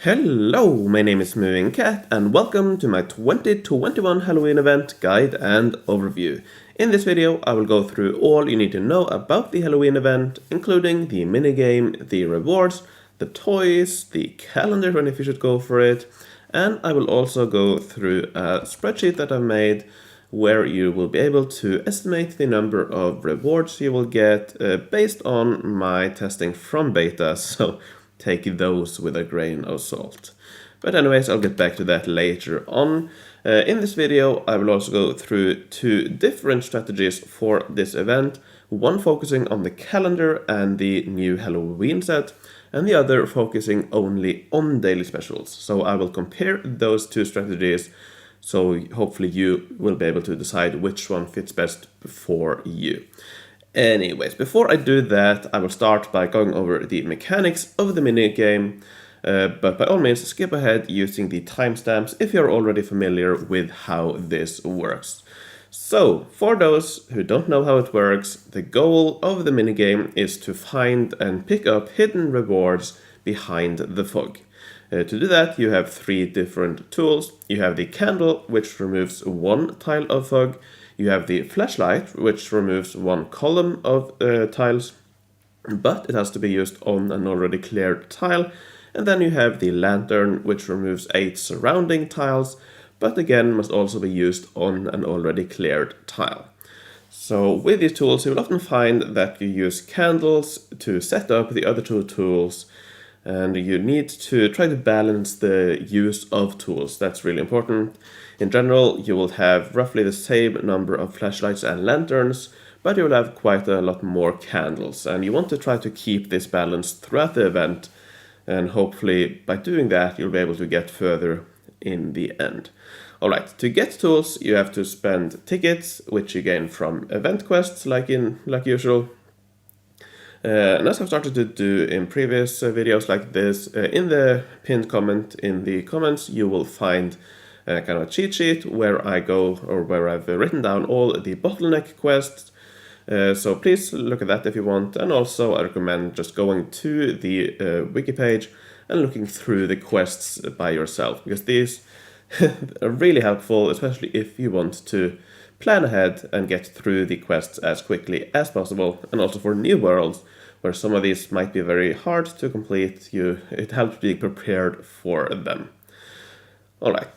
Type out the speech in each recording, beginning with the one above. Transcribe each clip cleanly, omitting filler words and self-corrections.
Hello, my name is Moving Cat and welcome to my 2021 Halloween event guide and overview. In this video I will go through all you need to know about the Halloween event, including the minigame, the rewards, the toys, the calendar and if you should go for it, and I will also go through a spreadsheet that I've made where you will be able to estimate the number of rewards you will get based on my testing from beta, so take those with a grain of salt. But anyways, I'll get back to that later on. In this video, I will also go through two different strategies for this event, one focusing on the calendar and the new Halloween set, and the other focusing only on daily specials. So I will compare those two strategies, so hopefully you will be able to decide which one fits best for you. Anyways, before I do that, I will start by going over the mechanics of the minigame, but by all means skip ahead using the timestamps if you're already familiar with how this works. So, for those who don't know how it works, the goal of the minigame is to find and pick up hidden rewards behind the fog. To do that, you have three different tools. You have the candle, which removes one tile of fog. You have the flashlight, which removes one column of tiles, but it has to be used on an already cleared tile. And then you have the lantern, which removes 8 surrounding tiles, but again must also be used on an already cleared tile. So with these tools, you will often find that you use candles to set up the other two tools, and you need to try to balance the use of tools. That's really important. In general, you will have roughly the same number of flashlights and lanterns, but you will have quite a lot more candles, and you want to try to keep this balance throughout the event, and hopefully by doing that you'll be able to get further in the end. Alright, to get tools you have to spend tickets, which you gain from event quests like usual. And as I've started to do in previous videos like this, in the pinned comment in the comments you will find kind of a cheat sheet where I go, or where I've written down all the bottleneck quests. So please look at that if you want, and also I recommend just going to the wiki page and looking through the quests by yourself, because these are really helpful, especially if you want to plan ahead and get through the quests as quickly as possible, and also for new worlds where some of these might be very hard to complete, it helps be prepared for them. Alright,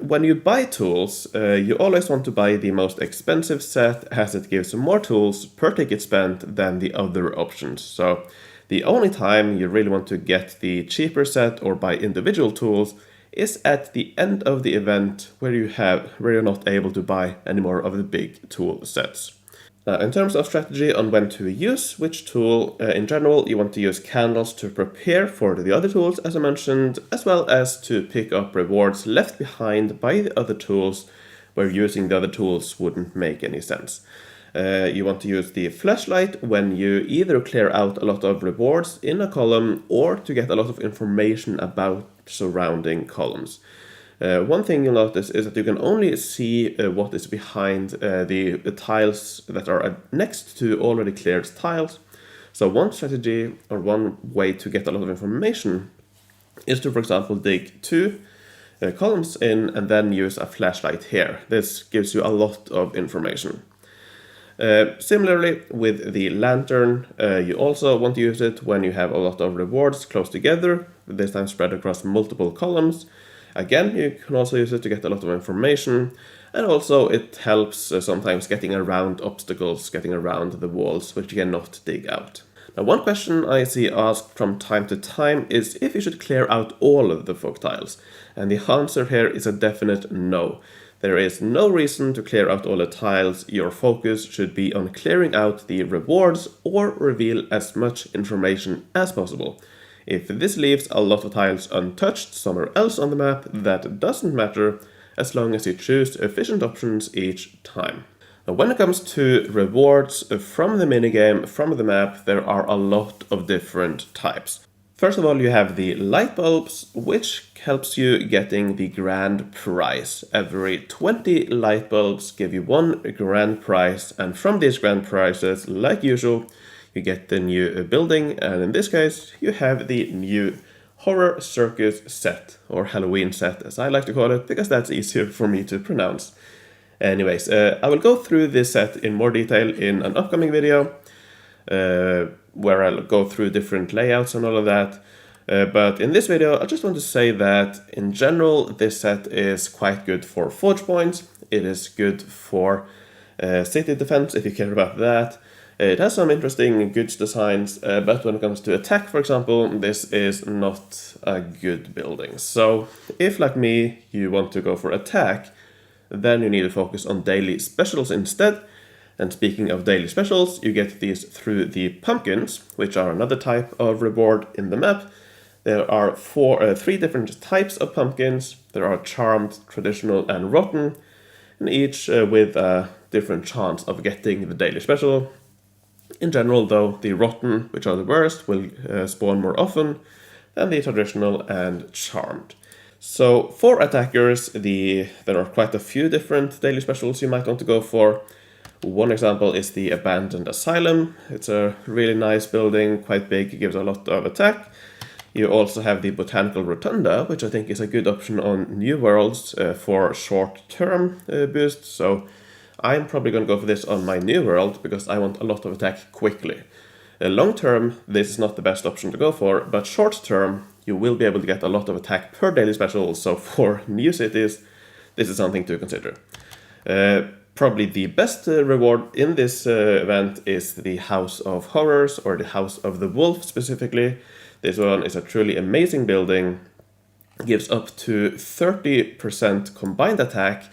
when you buy tools, you always want to buy the most expensive set, as it gives more tools per ticket spent than the other options. So the only time you really want to get the cheaper set or buy individual tools is at the end of the event, where you're not able to buy any more of the big tool sets. In terms of strategy on when to use which tool, in general you want to use candles to prepare for the other tools as I mentioned, as well as to pick up rewards left behind by the other tools where using the other tools wouldn't make any sense. You want to use the flashlight when you either clear out a lot of rewards in a column or to get a lot of information about surrounding columns. One thing you'll notice is that you can only see what is behind the tiles that are next to already cleared tiles. So one strategy or one way to get a lot of information is to, for example, dig 2 columns in and then use a flashlight here. This gives you a lot of information. Similarly with the lantern, you also want to use it when you have a lot of rewards close together, this time spread across multiple columns. Again, you can also use it to get a lot of information, and also it helps sometimes getting around obstacles, getting around the walls, which you cannot dig out. Now, one question I see asked from time to time is if you should clear out all of the fog tiles, and the answer here is a definite no. There is no reason to clear out all the tiles. Your focus should be on clearing out the rewards or reveal as much information as possible. If this leaves a lot of tiles untouched somewhere else on the map, that doesn't matter, as long as you choose efficient options each time. Now, when it comes to rewards from the minigame, from the map, there are a lot of different types. First of all, you have the light bulbs, which helps you getting the grand prize. Every 20 light bulbs give you one grand prize, and from these grand prizes, like usual, you get the new building, and in this case, you have the new Horror Circus Set, or Halloween Set as I like to call it, because that's easier for me to pronounce. Anyways, I will go through this set in more detail in an upcoming video, where I'll go through different layouts and all of that. But in this video, I just want to say that in general, this set is quite good for forge points. It is good for city defense, if you care about that. It has some interesting goods designs, but when it comes to attack, for example, this is not a good building. So if, like me, you want to go for attack, then you need to focus on daily specials instead. And speaking of daily specials, you get these through the pumpkins, which are another type of reward in the map. There are three different types of pumpkins. There are charmed, traditional, and rotten, and each with a different chance of getting the daily special. In general, though, the rotten, which are the worst, will spawn more often than the traditional and charmed. So for attackers, there are quite a few different daily specials you might want to go for. One example is the Abandoned Asylum. It's a really nice building, quite big, gives a lot of attack. You also have the Botanical Rotunda, which I think is a good option on New Worlds for short-term boost. So I'm probably going to go for this on my New World because I want a lot of attack quickly. Long-term, this is not the best option to go for, but short-term, you will be able to get a lot of attack per daily special. So for new cities, this is something to consider. Probably the best reward in this event is the House of Horrors, or the House of the Wolf specifically. This one is a truly amazing building, gives up to 30% combined attack,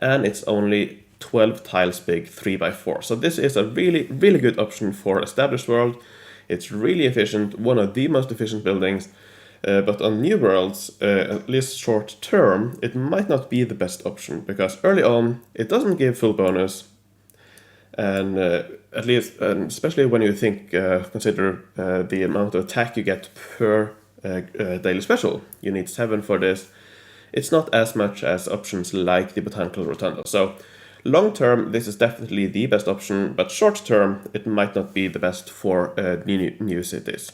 and it's only 12 tiles big, 3x4. So this is a really, really good option for Established World. It's really efficient, one of the most efficient buildings. But on New Worlds, at least short term, it might not be the best option, because early on, it doesn't give full bonus. And at least, especially when you consider the amount of attack you get per daily special, you need 7 for this. It's not as much as options like the Botanical Rotunda. So long term, this is definitely the best option, but short term, it might not be the best for new cities.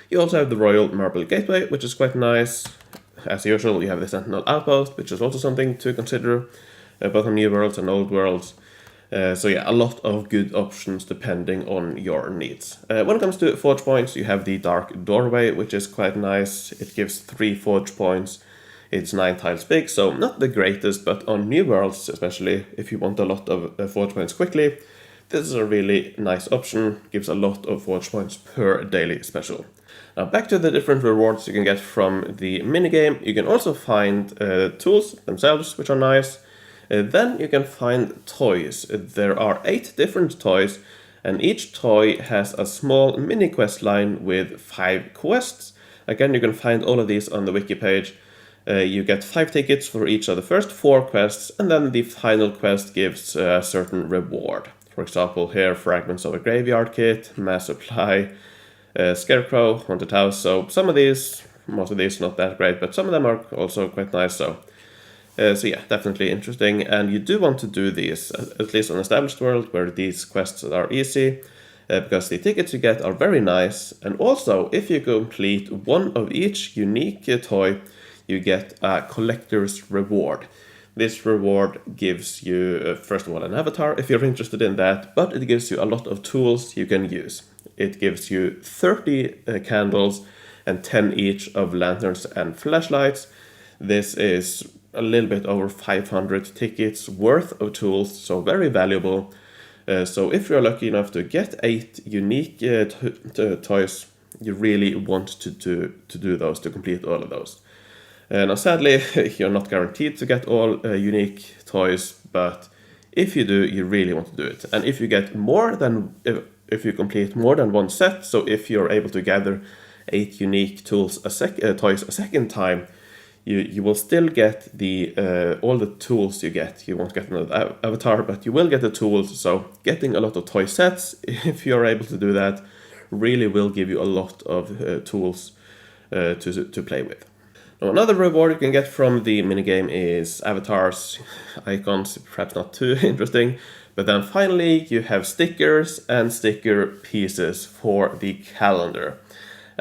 You also have the Royal Marble Gateway, which is quite nice. As usual, you have the Sentinel Outpost, which is also something to consider, both on New Worlds and Old Worlds. So yeah, a lot of good options depending on your needs. When it comes to forge points, you have the Dark Doorway, which is quite nice. It gives 3 forge points. It's 9 tiles big, so not the greatest, but on New Worlds, especially if you want a lot of forge points quickly, this is a really nice option. Gives a lot of forge points per daily special. Now back to the different rewards you can get from the minigame. You can also find tools themselves, which are nice. Then you can find toys. There are 8 different toys, and each toy has a small mini quest line with 5 quests. Again, you can find all of these on the wiki page. You get 5 tickets for each of the first 4 quests, and then the final quest gives a certain reward. For example, here, Fragments of a Graveyard Kit, Mass Supply, Scarecrow, Haunted House. So some of these, most of these not that great, but some of them are also quite nice. So yeah, definitely interesting. And you do want to do these, at least on Established World, where these quests are easy, because the tickets you get are very nice. And also, if you complete one of each unique toy, you get a collector's reward. This reward gives you, first of all, an avatar, if you're interested in that, but it gives you a lot of tools you can use. It gives you 30 candles and 10 each of lanterns and flashlights. This is a little bit over 500 tickets worth of tools, so very valuable. So if you're lucky enough to get 8 unique toys, you really want to do those, to complete all of those. Now sadly, you're not guaranteed to get all unique toys, but if you do, you really want to do it. And if you get more than, if you complete more than one set, so if you're able to gather 8 unique toys a second time, you will still get all the tools you get. You won't get another avatar, but you will get the tools. So getting a lot of toy sets, if you're able to do that, really will give you a lot of tools to play with. Now, another reward you can get from the minigame is avatars, icons, perhaps not too interesting. But then finally you have stickers and sticker pieces for the calendar.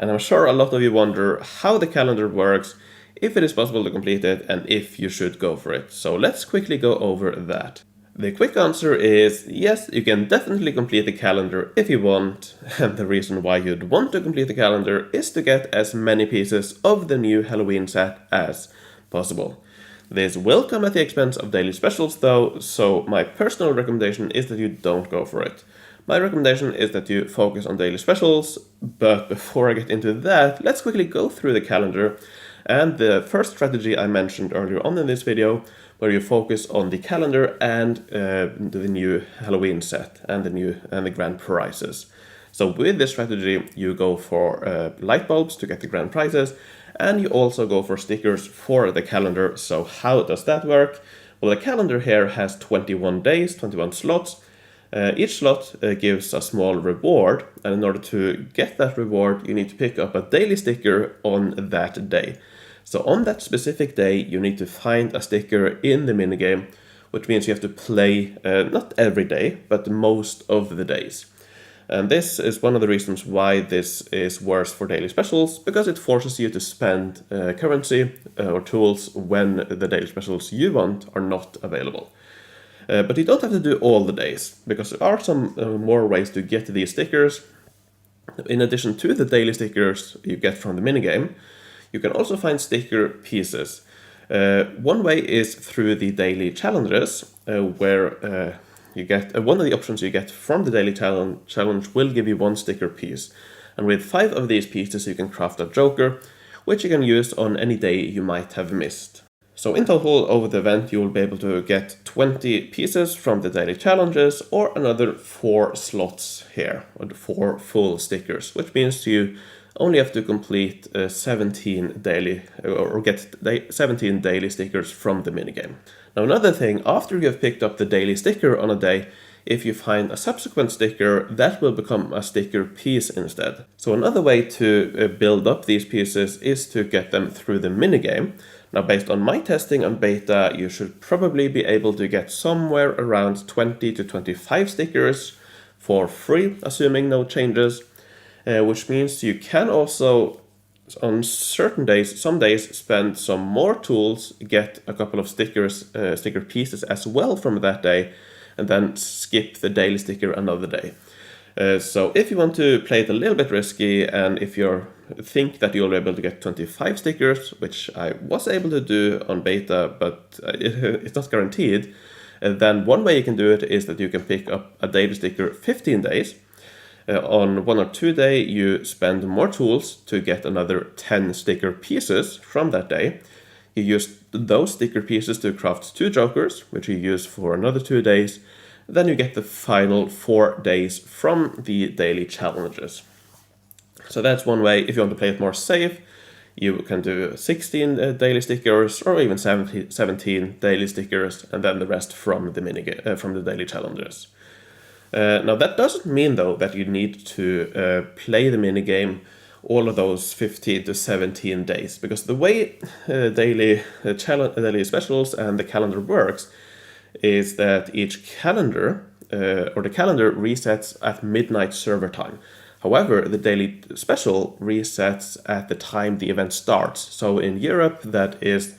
And I'm sure a lot of you wonder how the calendar works, if it is possible to complete it, and if you should go for it. So let's quickly go over that. The quick answer is yes, you can definitely complete the calendar if you want, and the reason why you'd want to complete the calendar is to get as many pieces of the new Halloween set as possible. This will come at the expense of daily specials though, so my personal recommendation is that you don't go for it. My recommendation is that you focus on daily specials, but before I get into that, let's quickly go through the calendar and the first strategy I mentioned earlier on in this video, where you focus on the calendar and the new Halloween set and the grand prizes. So with this strategy, you go for light bulbs to get the grand prizes, and you also go for stickers for the calendar. So how does that work? Well, the calendar here has 21 days, 21 slots. Each slot gives a small reward, and in order to get that reward, you need to pick up a daily sticker on that day. So on that specific day, you need to find a sticker in the minigame, which means you have to play not every day, but most of the days. And this is one of the reasons why this is worse for daily specials, because it forces you to spend currency or tools when the daily specials you want are not available. But you don't have to do all the days, because there are some more ways to get these stickers. In addition to the daily stickers you get from the minigame, you can also find sticker pieces. One way is through the daily challenges, where you get one of the options you get from the daily challenge will give you one sticker piece. And with 5 of these pieces you can craft a joker, which you can use on any day you might have missed. So in total, over the event, you will be able to get 20 pieces from the daily challenges, or another 4 slots here, or 4 full stickers, which means you only have to complete 17 daily, or get 17 daily stickers from the minigame. Now another thing, after you have picked up the daily sticker on a day, if you find a subsequent sticker, that will become a sticker piece instead. So another way to build up these pieces is to get them through the minigame. Now, based on my testing and beta, you should probably be able to get somewhere around 20 to 25 stickers for free, assuming no changes, which means you can also, on certain days, some days, spend some more tools, get a couple of sticker pieces as well from that day, and then skip the daily sticker another day. So if you want to play it a little bit risky, and if you think that you'll be able to get 25 stickers, which I was able to do on beta, but it's not guaranteed, then one way you can do it is that you can pick up a daily sticker 15 days. On 1 or 2 days, you spend more tools to get another 10 sticker pieces from that day. You use those sticker pieces to craft 2 jokers, which you use for another 2 days. Then you get the final 4 days from the daily challenges. So that's one way. If you want to play it more safe, you can do 16 daily stickers, or even 17 daily stickers, and then the rest from the from the daily challenges. Now that doesn't mean though that you need to play the minigame all of those 15 to 17 days, because the way daily specials and the calendar works is that each calendar, or the calendar resets at midnight server time. However, the daily special resets at the time the event starts. So in Europe, that is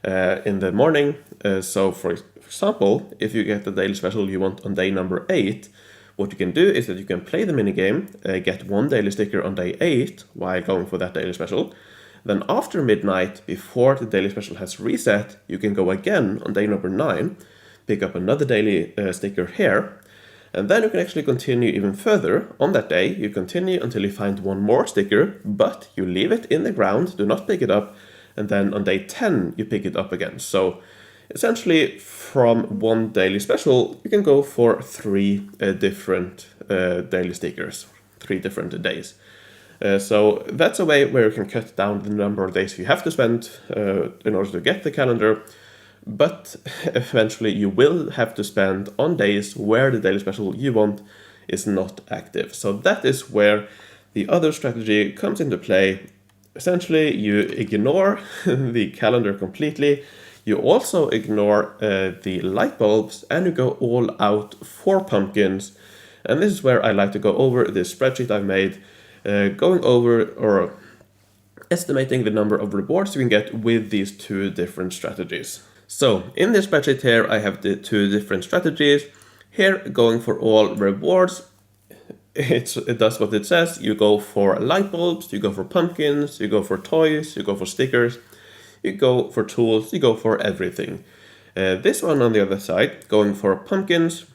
in the morning. So for example, if you get the daily special you want on day number 8, what you can do is that you can play the minigame, get 1 daily sticker on day 8 while going for that daily special. Then after midnight, before the daily special has reset, you can go again on day number 9, pick up another daily sticker here, and then you can actually continue even further. On that day, you continue until you find 1 more sticker, but you leave it in the ground, do not pick it up, and then on day 10, you pick it up again. So essentially, from 1 daily special, you can go for 3 different daily stickers, 3 different days. So that's a way where you can cut down the number of days you have to spend in order to get the calendar. But eventually you will have to spend on days where the daily special you want is not active. So that is where the other strategy comes into play. Essentially, you ignore the calendar completely. You also ignore the light bulbs, and you go all out for pumpkins. And this is where I like to go over this spreadsheet I've made, going over or estimating the number of rewards you can get with these two different strategies. So in this spreadsheet here, I have the two different strategies. Here, going for all rewards, it does what it says. You go for light bulbs, you go for pumpkins, you go for toys, you go for stickers, you go for tools, you go for everything. This one on the other side, going for pumpkins,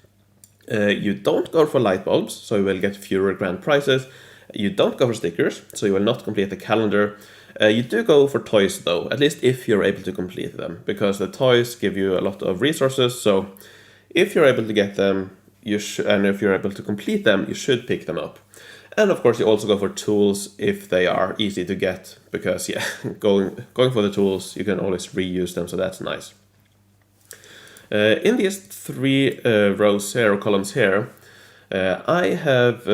you don't go for light bulbs, so you will get fewer grand prizes. You don't go for stickers, so you will not complete the calendar. You do go for toys though, at least if you're able to complete them, because the toys give you a lot of resources, so if you're able to get them, and if you're able to complete them, you should pick them up. And of course you also go for tools if they are easy to get, because yeah, going for the tools, you can always reuse them, so that's nice. In these three rows here, or columns here, I have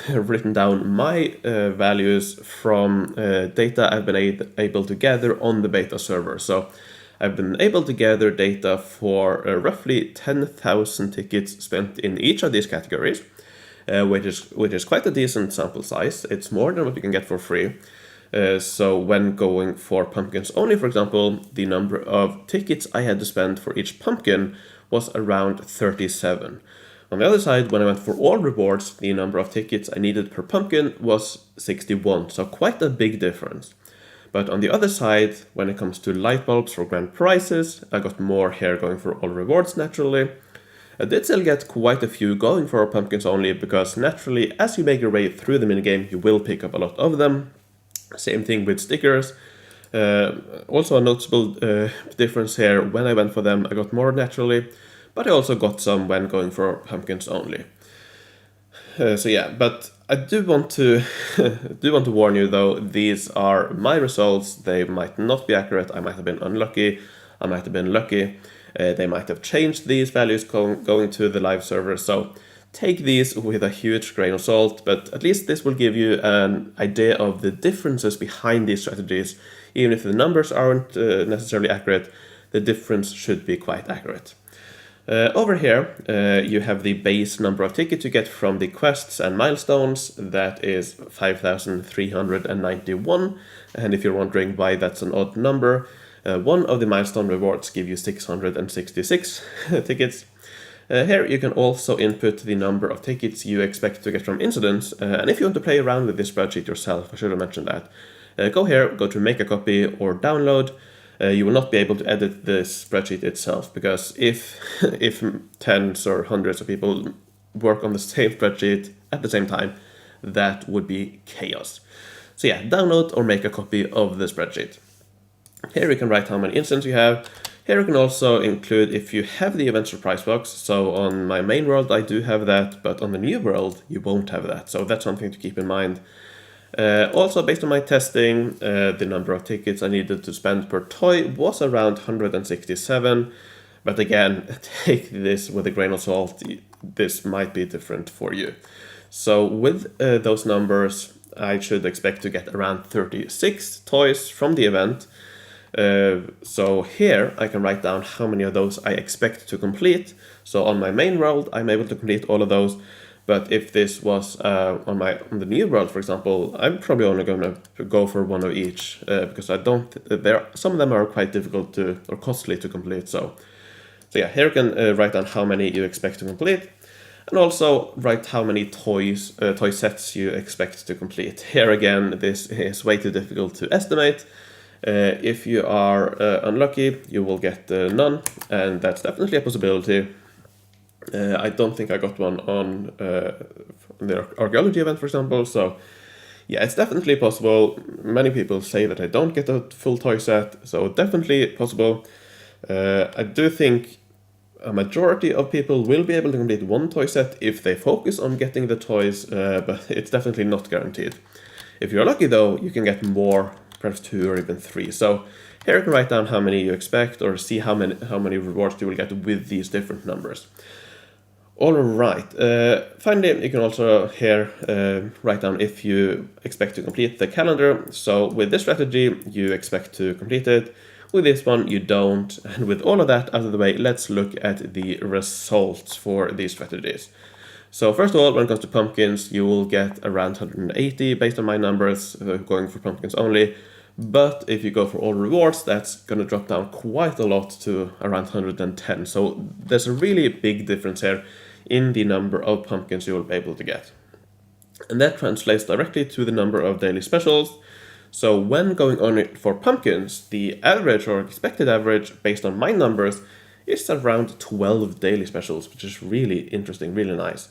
written down my values from data I've been able to gather on the beta server. So I've been able to gather data for roughly 10,000 tickets spent in each of these categories, which is quite a decent sample size. It's more than what you can get for free. So when going for pumpkins only, for example, the number of tickets I had to spend for each pumpkin was around 37. On the other side, when I went for all rewards, the number of tickets I needed per pumpkin was 61, so quite a big difference. But on the other side, when it comes to light bulbs for grand prizes, I got more here going for all rewards naturally. I did still get quite a few going for pumpkins only, because naturally, as you make your way through the minigame, you will pick up a lot of them. Same thing with stickers. Also a noticeable difference here, when I went for them, I got more naturally, but I also got some when going for pumpkins only. So yeah, but I do want to warn you though, these are my results. They might not be accurate. I might have been unlucky. I might have been lucky. They might have changed these values going to the live server. So take these with a huge grain of salt, but at least this will give you an idea of the differences behind these strategies. Even if the numbers aren't necessarily accurate, the difference should be quite accurate. Over here, you have the base number of tickets you get from the quests and milestones. That is 5,391. And if you're wondering why that's an odd number, one of the milestone rewards give you 666 tickets. Here you can also input the number of tickets you expect to get from incidents. And if you want to play around with this spreadsheet yourself, I should have mentioned that. Go here, go to make a copy or download. You will not be able to edit this spreadsheet itself, because if tens or hundreds of people work on the same spreadsheet at the same time, that would be chaos. So yeah, download or make a copy of the spreadsheet. Here you can write how many incidents you have. Here you can also include if you have the event surprise box. So on my main world I do have that, but on the new world you won't have that. So that's something to keep in mind. Also, based on my testing, the number of tickets I needed to spend per toy was around 167. But again, take this with a grain of salt. This might be different for you. So with those numbers, I should expect to get around 36 toys from the event. So here I can write down how many of those I expect to complete. So on my main world, I'm able to complete all of those. But if this was on the new world, for example, I'm probably only going to go for one of each, because some of them are quite difficult or costly to complete. So yeah, here you can write down how many you expect to complete, and also write how many toy sets you expect to complete. Here again, this is way too difficult to estimate. If you are unlucky, you will get none, and that's definitely a possibility. I don't think I got one on the archaeology event, for example, so yeah, it's definitely possible. Many people say that I don't get a full toy set, so definitely possible. I do think a majority of people will be able to complete one toy set if they focus on getting the toys, but it's definitely not guaranteed. If you're lucky though, you can get more, perhaps 2 or even 3. So here you can write down how many you expect, or see how many rewards you will get with these different numbers. All right. Finally, you can also here write down if you expect to complete the calendar. So with this strategy, you expect to complete it. With this one, you don't. And with all of that out of the way, let's look at the results for these strategies. So first of all, when it comes to pumpkins, you will get around 180 based on my numbers, going for pumpkins only. But if you go for all rewards, that's going to drop down quite a lot to around 110. So there's a really big difference here in the number of pumpkins you will be able to get. And that translates directly to the number of daily specials. So when going on it for pumpkins, the average or expected average based on my numbers is around 12 daily specials, which is really interesting, really nice.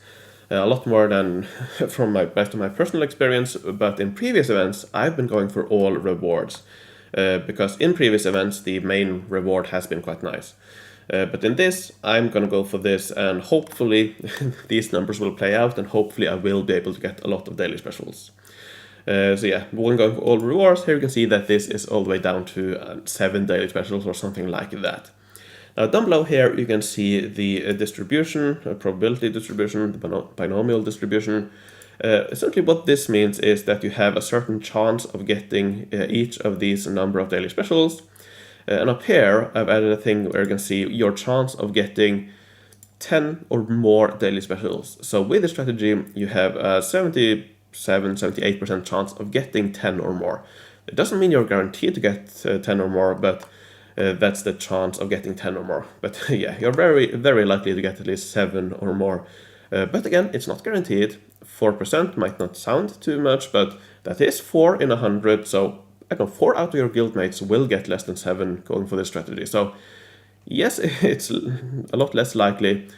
A lot more than based on my personal experience, but in previous events, I've been going for all rewards. Because in previous events, the main reward has been quite nice. But in this, I'm going to go for this, and hopefully these numbers will play out, and hopefully I will be able to get a lot of daily specials. So yeah, when going for all rewards, here you can see that this is all the way down to 7 daily specials or something like that. Now down below here you can see the distribution, probability distribution, the binomial distribution. Essentially what this means is that you have a certain chance of getting each of these number of daily specials. And up here I've added a thing where you can see your chance of getting 10 or more daily specials. So with this strategy you have a 78% chance of getting 10 or more. It doesn't mean you're guaranteed to get 10 or more, but that's the chance of getting 10 or more. But yeah, you're very, very likely to get at least 7 or more. But again, it's not guaranteed. 4% might not sound too much, but that is 4 in 100. So I know 4 out of your guildmates will get less than 7 going for this strategy. So yes, it's a lot less likely,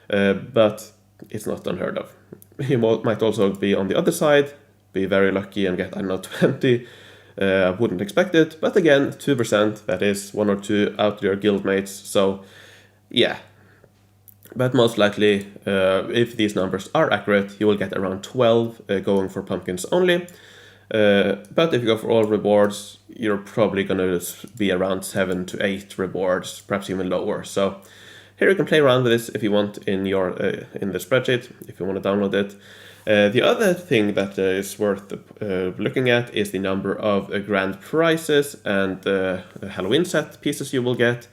but it's not unheard of. You might also be on the other side, be very lucky and get, I don't know, 20. I wouldn't expect it, but again, 2%, that is 1 or 2 out of your guildmates, so yeah. But most likely, if these numbers are accurate, you will get around 12 going for pumpkins only. But if you go for all rewards, you're probably going to be around 7 to 8 rewards, perhaps even lower. So here you can play around with this if you want in your in the spreadsheet, if you want to download it. The other thing that is worth looking at is the number of grand prizes and Halloween set pieces you will get.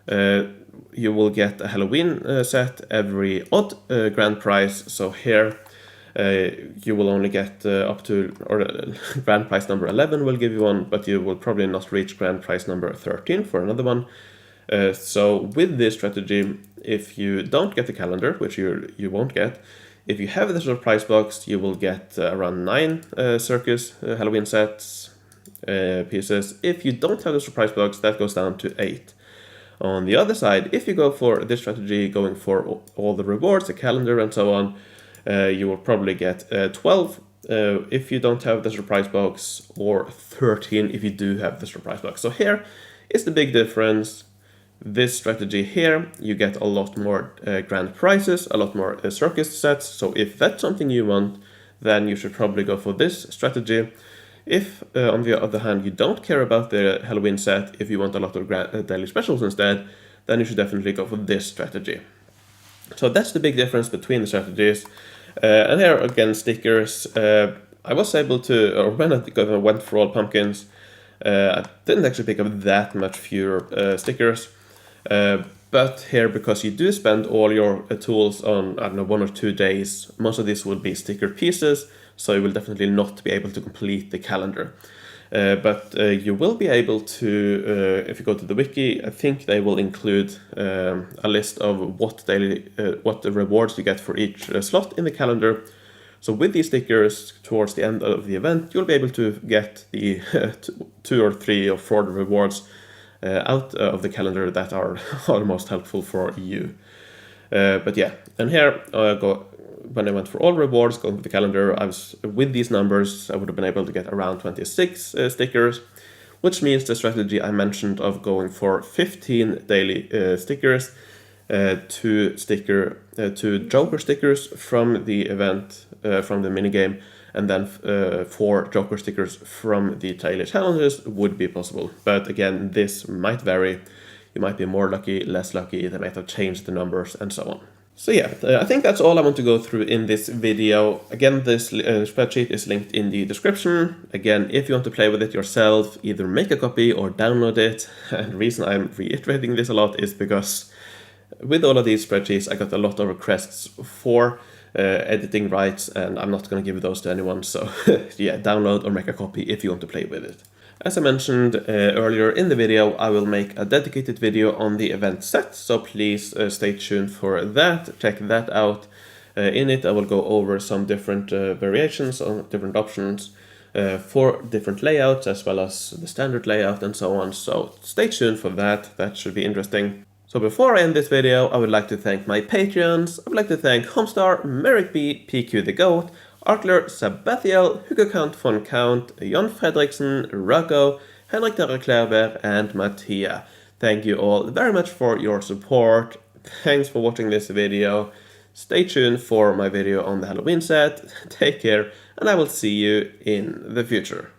You will get a Halloween set every odd grand prize. So here you will only get up to, or grand prize number 11 will give you one, but you will probably not reach grand prize number 13 for another one. So with this strategy, if you don't get the calendar, which you won't get, if you have the surprise box, you will get around 9 circus Halloween sets pieces. If you don't have the surprise box, that goes down to 8. On the other side, if you go for this strategy, going for all the rewards, the calendar and so on, you will probably get 12 if you don't have the surprise box, or 13 if you do have the surprise box. So here is the big difference. This strategy here, you get a lot more grand prizes, a lot more circus sets. So if that's something you want, then you should probably go for this strategy. If, on the other hand, you don't care about the Halloween set, if you want a lot of daily specials instead, then you should definitely go for this strategy. So that's the big difference between the strategies. And here again, stickers. I was able to, or when I went for all pumpkins, I didn't actually pick up that much fewer stickers. But here, because you do spend all your tools on, I don't know, 1 or 2 days, most of these will be sticker pieces, so you will definitely not be able to complete the calendar. But you will be able to, if you go to the wiki, I think they will include a list of what the rewards you get for each slot in the calendar. So with these stickers, towards the end of the event, you'll be able to get the 2 or 3 or 4 rewards out of the calendar that are most helpful for you. But yeah, and here when I went for all rewards, going for the calendar, with these numbers, I would have been able to get around 26 stickers, which means the strategy I mentioned of going for 15 daily stickers, 2 Joker stickers from the event, from the minigame, and then 4 Joker stickers from the daily challenges would be possible. But again, this might vary. You might be more lucky, less lucky, they might have changed the numbers, and so on. So yeah, I think that's all I want to go through in this video. Again, this spreadsheet is linked in the description. Again, if you want to play with it yourself, either make a copy or download it. And the reason I'm reiterating this a lot is because with all of these spreadsheets, I got a lot of requests for editing rights, and I'm not going to give those to anyone, so yeah, download or make a copy if you want to play with it. As I mentioned earlier in the video, I will make a dedicated video on the event set, so please stay tuned for that, check that out. In it I will go over some different variations on different options for different layouts, as well as the standard layout and so on, so stay tuned for that, that should be interesting. So before I end this video, I would like to thank my Patreons. I would like to thank Homestar, Merrick B, PQ the Goat, Arkler, Sabathiel, Hugo Count von Count, Jon Fredriksen, Rocco, Henrik Derek Klerberg, and Mattia. Thank you all very much for your support. Thanks for watching this video. Stay tuned for my video on the Halloween set. Take care, and I will see you in the future.